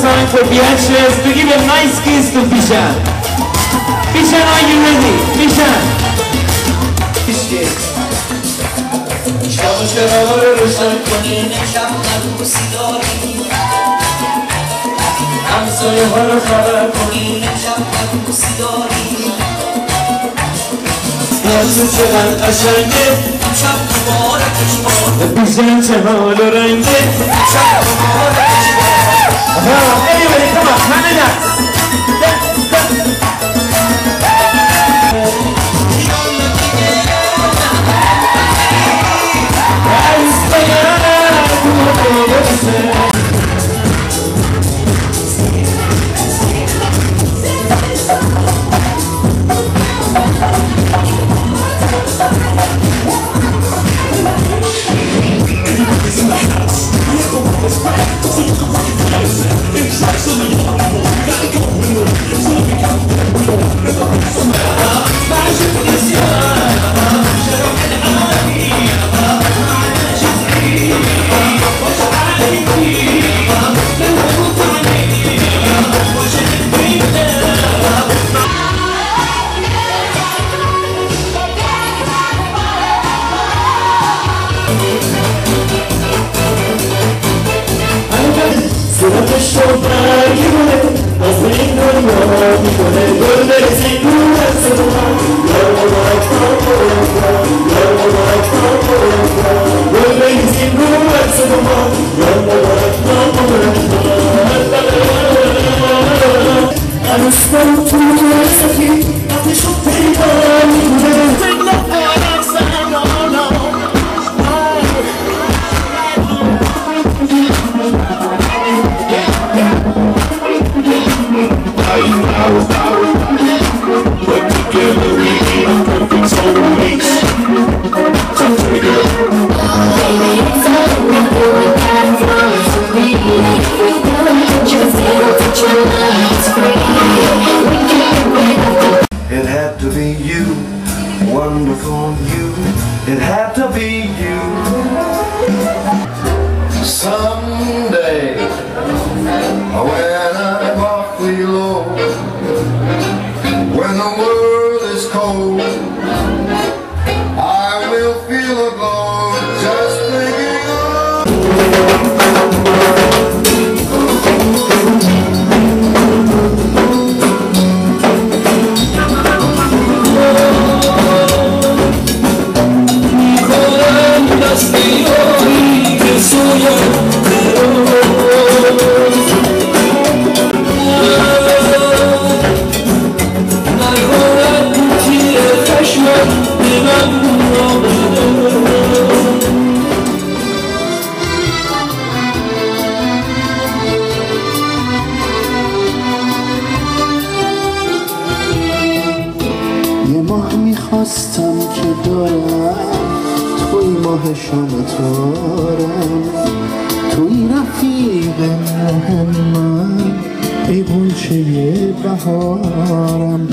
Sign for Beatrice to give a nice kiss to Bishan. Bishan, are you ready? Bishan. Anyway, come on, hand it out. It had to be you, wonderful you. It had to be you. Someday, when I'm awfully low, when the world is cold, I will feel a glow just thinking of دارم، توی رفیق مهم، ای غنچه بهارم.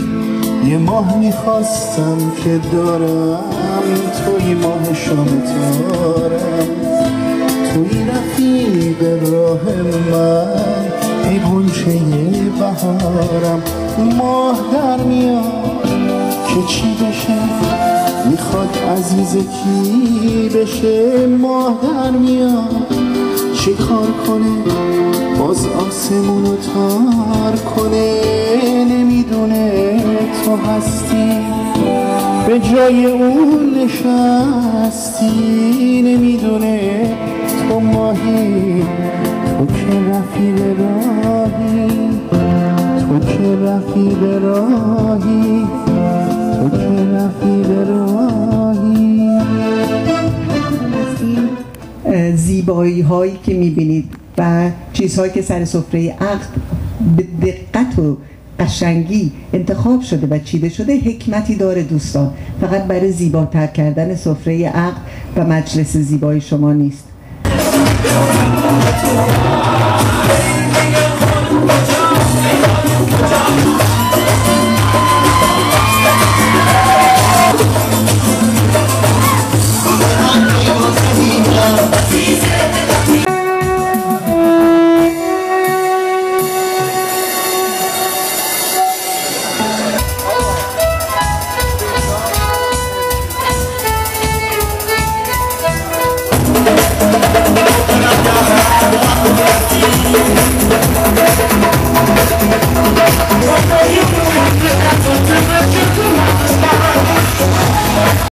یه ماه میخواستم که دارم، توی ماه شام تارم، توی رفیق راه من، ای غنچه بهارم. ماه در میاد که چی بشه، میخواد عزیز کی بشه. ماه در میاد چی کار کنه، باز آسمونو تار کنه. نمیدونه تو هستی، به جای اون نشستی. نمیدونه تو ماهی، تو که رفیق راهی، تو که رفیق راهی، تو که رفیق راهی. زیبایی هایی که میبینید و چیزهایی که سر سفره عقد به دقت و قشنگی انتخاب شده و چیده شده حکمتی داره دوستان. فقط برای زیباتر کردن سفره عقد و مجلس زیبای شما نیست. You